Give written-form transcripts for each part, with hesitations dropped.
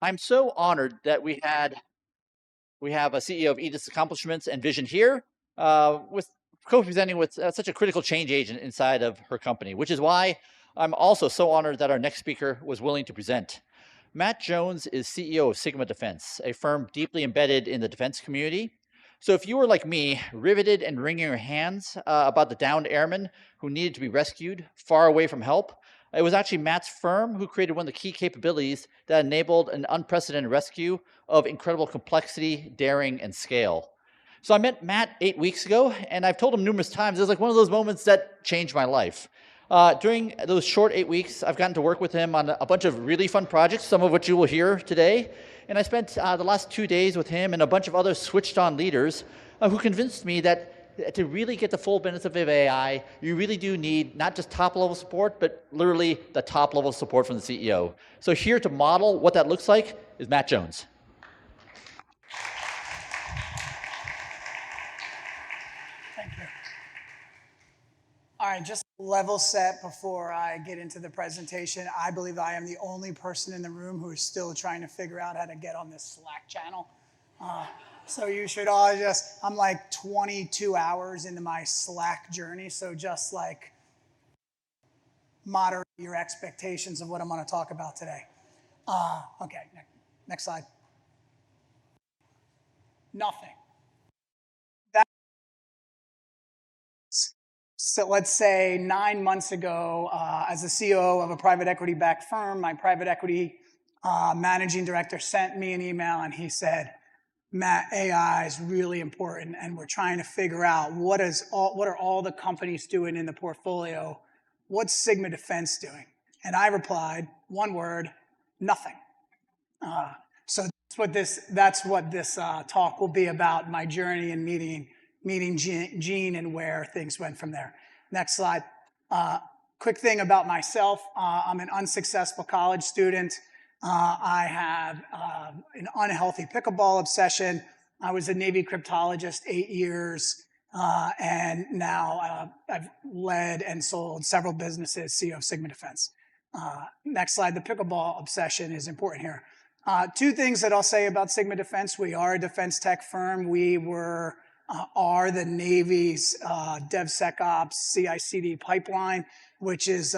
I'm so honored that we have a CEO of Edith's Accomplishments and Vision here, with co-presenting with such a critical change agent inside of her company, which is why I'm also so honored that our next speaker was willing to present. Matt Jones is CEO of Sigma Defense, a firm deeply embedded in the defense community. So if you were like me, riveted and wringing your hands about the downed airmen who needed to be rescued far away from help, it was actually Matt's firm who created one of the key capabilities that enabled an unprecedented rescue of incredible complexity, daring, and scale. So I met Matt 8 weeks ago, and I've told him numerous times, it was like one of those moments that changed my life. During those short 8 weeks, I've gotten to work with him on a bunch of really fun projects, some of which you will hear today. And I spent the last 2 days with him and a bunch of other switched on leaders who convinced me that to really get the full benefits of AI, you really do need not just top level support, but literally the top level support from the CEO. So here to model what that looks like is Matt Jones. Thank you. All right, just level set before I get into the presentation. I believe I am the only person in the room who is still trying to figure out how to get on this Slack channel. So you should all I'm like 22 hours into my Slack journey, so just like moderate your expectations of what I'm going to talk about today. Okay, next slide. Nothing. So let's say 9 months ago, as the CEO of a private equity-backed firm, my private equity managing director sent me an email and he said, Matt, AI is really important and we're trying to figure out what are all the companies doing in the portfolio? What's Sigma Defense doing? And I replied, one word, nothing. So that's what this talk will be about, my journey in meeting Gene and where things went from there. Next slide. Quick thing about myself. I'm an unsuccessful college student. I have an unhealthy pickleball obsession. I was a Navy cryptologist 8 years, and now I've led and sold several businesses, CEO of Sigma Defense. Next slide. The pickleball obsession is important here. Two things that I'll say about Sigma Defense. We are a defense tech firm. We are the Navy's DevSecOps CI/CD pipeline, which is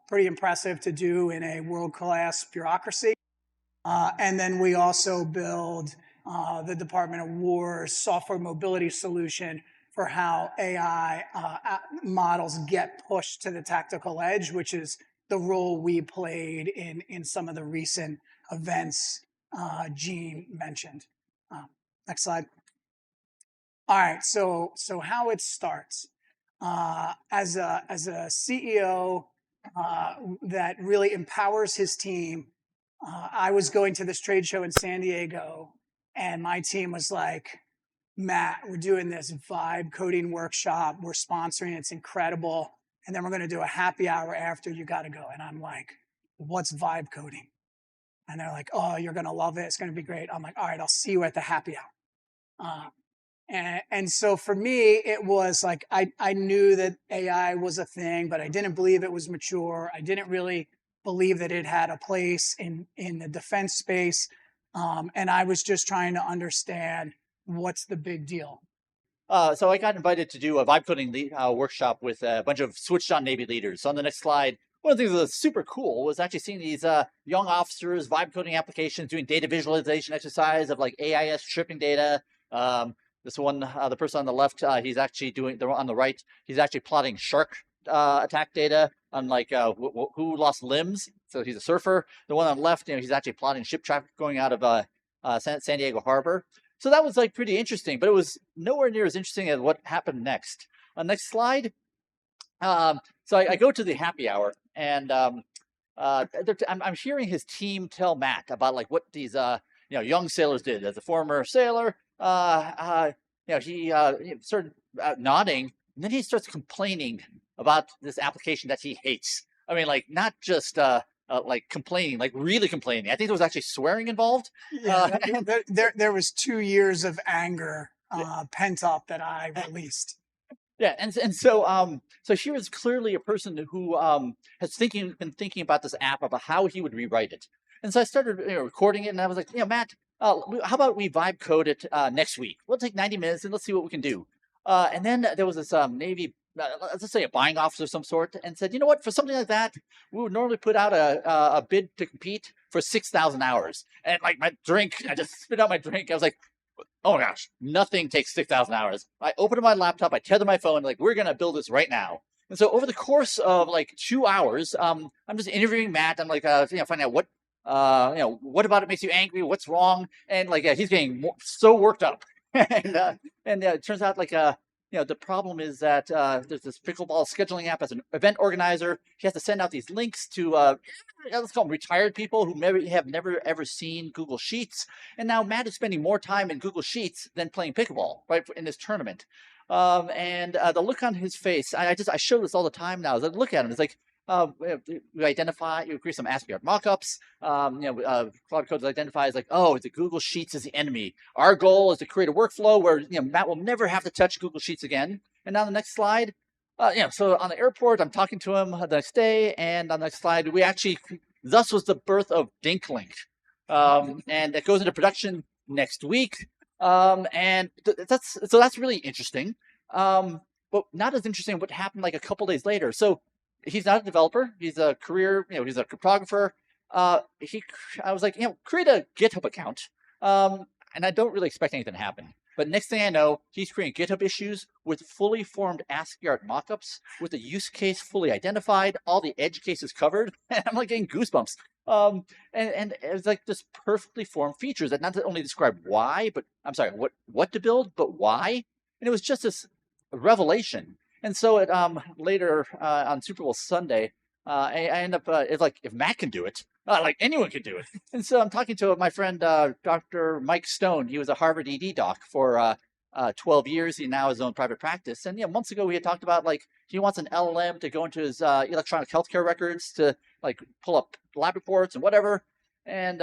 pretty impressive to do in a world-class bureaucracy. And then we also build the Department of War's software mobility solution for how AI models get pushed to the tactical edge, which is the role we played in some of the recent events Gene mentioned. Next slide. All right, so how it starts. As a CEO that really empowers his team, I was going to this trade show in San Diego, and my team was like, Matt, we're doing this vibe coding workshop. We're sponsoring it. It's incredible. And then we're going to do a happy hour after. You got to go. And I'm like, what's vibe coding? And they're like, oh, you're going to love it. It's going to be great. I'm like, all right, I'll see you at the happy hour. And so for me, it was like, I knew that AI was a thing, but I didn't believe it was mature. I didn't really believe that it had a place in the defense space. And I was just trying to understand what's the big deal. So I got invited to do a vibe coding workshop with a bunch of switched on Navy leaders. So on the next slide, one of the things that was super cool was actually seeing these young officers vibe coding applications doing data visualization exercise of like AIS tripping data. This one, the person on the left, he's actually doing, on the right, he's actually plotting shark attack data on like who lost limbs. So he's a surfer. The one on the left, he's actually plotting ship traffic going out of San Diego Harbor. So that was like pretty interesting, but it was nowhere near as interesting as what happened next. Next slide. So I go to the happy hour, and I'm hearing his team tell Matt about like what these young sailors did. As a former sailor, he started nodding, and then he starts complaining about this application that he hates. I mean, like not just like complaining, like really complaining. I think there was actually swearing involved. Yeah, there was 2 years of anger pent up that I released. Yeah, and so she was clearly a person who has been thinking about this app, about how he would rewrite it. And so I started recording it, and I was like, Matt, how about we vibe code it next week? We'll take 90 minutes and let's see what we can do. And then there was this Navy, let's just say a buying officer of some sort, and said, you know what, for something like that, we would normally put out a bid to compete for 6,000 hours. And like my drink, I just spit out my drink. I was like, oh my gosh, nothing takes 6,000 hours. I opened my laptop, I tethered my phone, like, we're going to build this right now. And so over the course of like 2 hours, I'm just interviewing Matt. I'm like, finding out what about it makes you angry? What's wrong? And like, he's getting so worked up. And it turns out like, the problem is that there's this pickleball scheduling app as an event organizer. He has to send out these links to, let's call them retired people who have never ever seen Google Sheets. And now Matt is spending more time in Google Sheets than playing pickleball, right, in this tournament. And the look on his face, I show this all the time now. As I look at him, it's like, you create some ASCII art mockups. Cloud Codes identifies like, oh, the Google Sheets is the enemy. Our goal is to create a workflow where Matt will never have to touch Google Sheets again. And now the next slide, so on the airport, I'm talking to him the next day, and on the next slide, thus was the birth of DinkLink, and it goes into production next week. And that's really interesting. But not as interesting what happened like a couple days later. So he's not a developer. He's a career, he's a cryptographer. I was like, create a GitHub account. And I don't really expect anything to happen. But next thing I know, he's creating GitHub issues with fully formed ASCII art mockups, with the use case fully identified, all the edge cases covered. And I'm like getting goosebumps. And it's like this perfectly formed features that not only describe why, but I'm sorry, what to build, but why. And it was just this revelation. And so later on Super Bowl Sunday, I end up, it's like, if Matt can do it, like anyone can do it. And so I'm talking to my friend, Dr. Mike Stone. He was a Harvard ED doc for 12 years. He now has his own private practice. And months ago, we had talked about like, he wants an LLM to go into his electronic healthcare records to like pull up lab reports and whatever. And,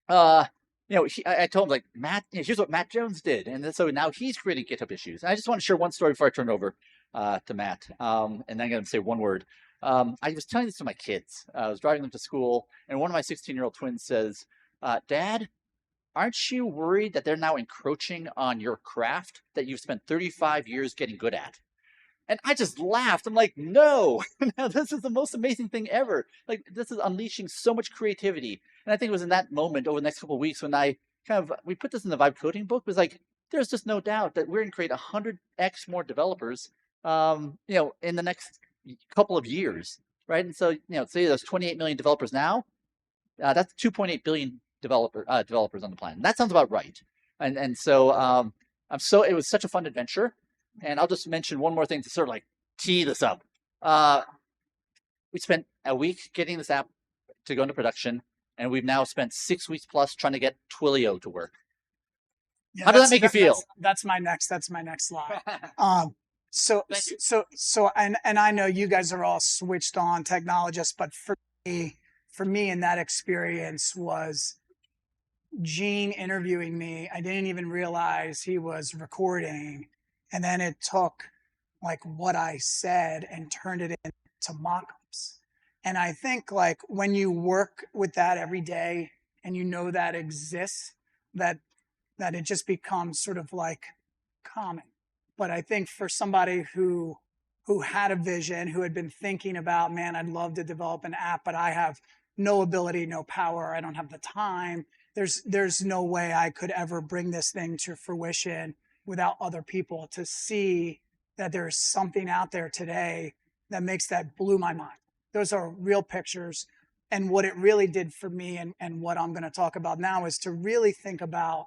I told him like, Matt, here's what Matt Jones did. And so now he's creating GitHub issues. And I just want to share one story before I turn it over to Matt. And then I'm going to say one word. I was telling this to my kids. I was driving them to school, and one of my 16-year-old twins says, Dad, aren't you worried that they're now encroaching on your craft that you've spent 35 years getting good at? And I just laughed. I'm like, no, this is the most amazing thing ever. Like, this is unleashing so much creativity. And I think it was in that moment over the next couple of weeks when we put this in the Vibe Coding book, was like, there's just no doubt that we're going to create 100x more developers, in the next couple of years, right? And so, say there's 28 million developers now. That's 2.8 billion developers on the planet. That sounds about right. And so it was such a fun adventure. And I'll just mention one more thing to sort of like tee this up. We spent a week getting this app to go into production, and we've now spent 6 weeks plus trying to get Twilio to work. Yeah, how does that make you feel? That's my next slide. So I know you guys are all switched on technologists, but for me in that experience was Gene interviewing me. I didn't even realize he was recording. And then it took like what I said and turned it into mock-ups. And I think like when you work with that every day and that exists, that it just becomes sort of like common. But I think for somebody who had a vision, who had been thinking about, man, I'd love to develop an app, but I have no ability, no power, I don't have the time. There's no way I could ever bring this thing to fruition without other people, to see that there's something out there today that blew my mind. Those are real pictures. And what it really did for me, and what I'm going to talk about now, is to really think about,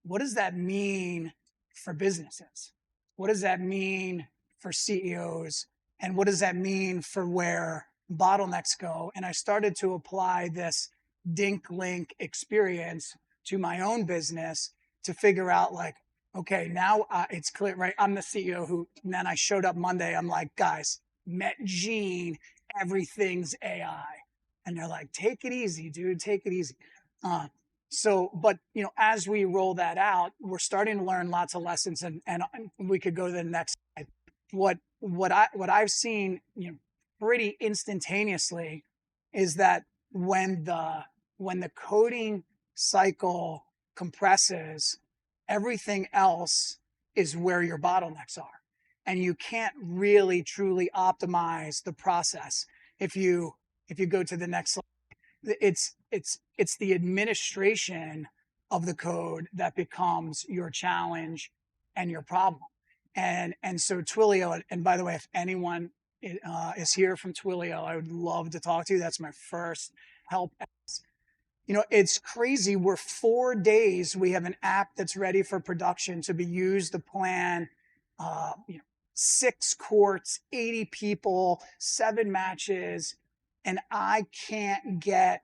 what does that mean for businesses? What does that mean for CEOs? And what does that mean for where bottlenecks go? And I started to apply this DinkLink experience to my own business to figure out like, okay, now it's clear, right? I'm the CEO and then I showed up Monday. I'm like, guys, met Gene, everything's AI. And they're like, take it easy, dude, take it easy. But as we roll that out, we're starting to learn lots of lessons, and we could go to the next slide. What I've seen, pretty instantaneously is that when the coding cycle compresses, everything else is where your bottlenecks are. And you can't really truly optimize the process. If you go to the next slide, it's the administration of the code that becomes your challenge and your problem. And so Twilio, and by the way, if anyone is here from Twilio, I would love to talk to you. That's my first help. It's crazy. We're 4 days. We have an app that's ready for production to be used to plan, uh, you know, 6 courts, 80 people, 7 matches, and I can't get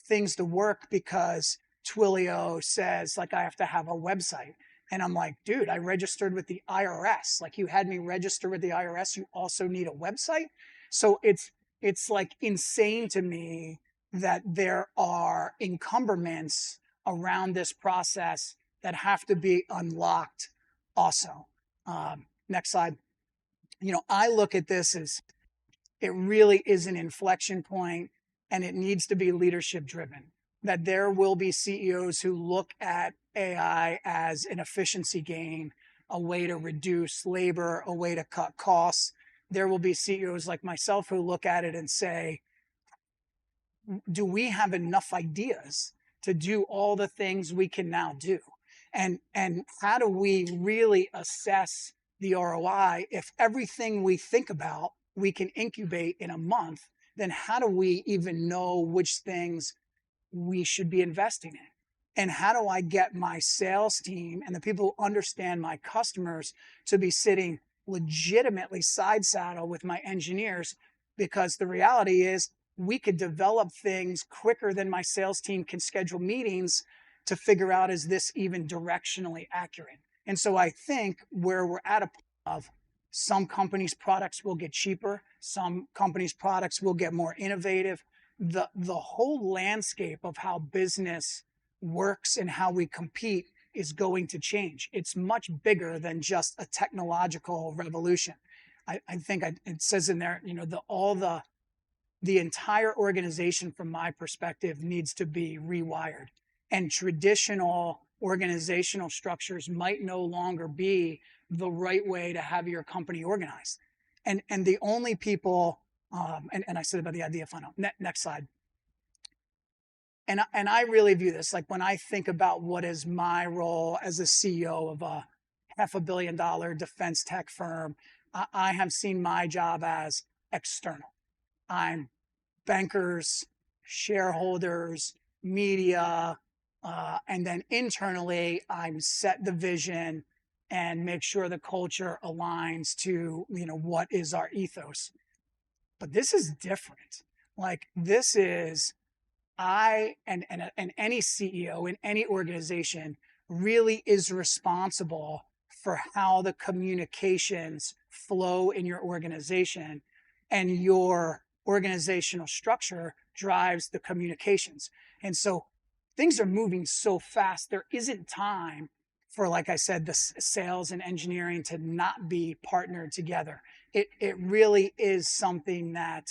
things to work because Twilio says like I have to have a website. And I'm like, dude, I registered with the IRS. Like you had me register with the IRS. You also need a website. So it's like insane to me that there are encumberments around this process that have to be unlocked also. Next slide. I look at this as it really is an inflection point, and it needs to be leadership driven. That there will be CEOs who look at AI as an efficiency gain, a way to reduce labor, a way to cut costs. There will be CEOs like myself who look at it and say, do we have enough ideas to do all the things we can now do? And how do we really assess the ROI if everything we think about we can incubate in a month? Then how do we even know which things we should be investing in? And how do I get my sales team and the people who understand my customers to be sitting legitimately side saddle with my engineers? Because the reality is we could develop things quicker than my sales team can schedule meetings to figure out, is this even directionally accurate? And so I think where we're at a point of some companies' products will get cheaper, some companies' products will get more innovative. The whole landscape of how business works and how we compete is going to change. It's much bigger than just a technological revolution. I think it says in there, the entire organization, from my perspective, needs to be rewired. And traditional organizational structures might no longer be the right way to have your company organized. And the only people, and I said about the idea funnel. Next slide. And I really view this, like when I think about what is my role as a CEO of a $500 million defense tech firm, I have seen my job as external. I'm bankers, shareholders, media, and then internally, I'm set the vision and make sure the culture aligns to what is our ethos. But this is different. Like this is and any CEO in any organization really is responsible for how the communications flow in your organization, and your organizational structure drives the communications. And so things are moving so fast, there isn't time for, like I said, the sales and engineering to not be partnered together. It really is something that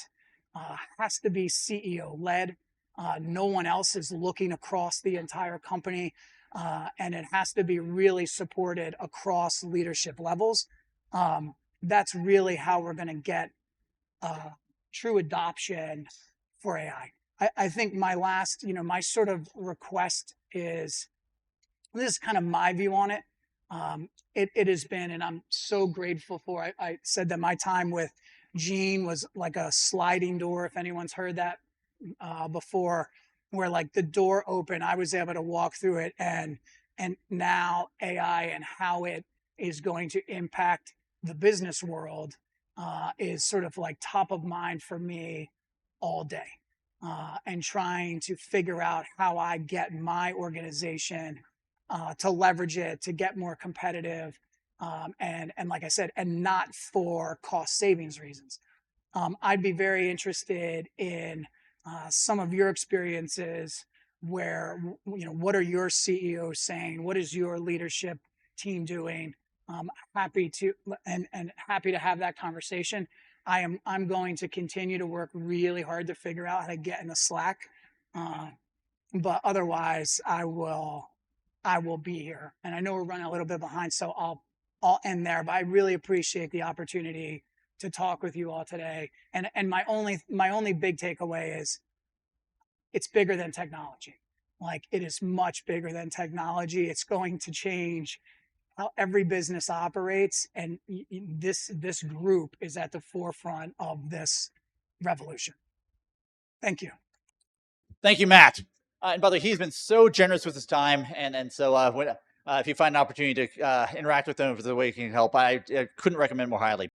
has to be CEO led. No one else is looking across the entire company, and it has to be really supported across leadership levels. That's really how we're going to get true adoption for AI. I think my last, my sort of request is, this is kind of my view on it. It has been, and I'm so grateful for, I said that my time with Gene was like a sliding door, if anyone's heard that before, where like the door opened, I was able to walk through it, and now AI and how it is going to impact the business world is sort of like top of mind for me all day, and trying to figure out how I get my organization to leverage it, to get more competitive, and like I said, and not for cost savings reasons. I'd be very interested in some of your experiences where, what are your CEOs saying? What is your leadership team doing? Happy to happy to have that conversation. I'm going to continue to work really hard to figure out how to get in the Slack But otherwise, I will be here. And I know we're running a little bit behind, so I'll end there. But I really appreciate the opportunity to talk with you all today. And my only big takeaway is it's bigger than technology. Like, it is much bigger than technology. It's going to change how every business operates, and this group is at the forefront of this revolution. Thank you. Thank you, Matt. And by the way, he's been so generous with his time, and so if you find an opportunity to interact with him for the way he can help, I couldn't recommend more highly.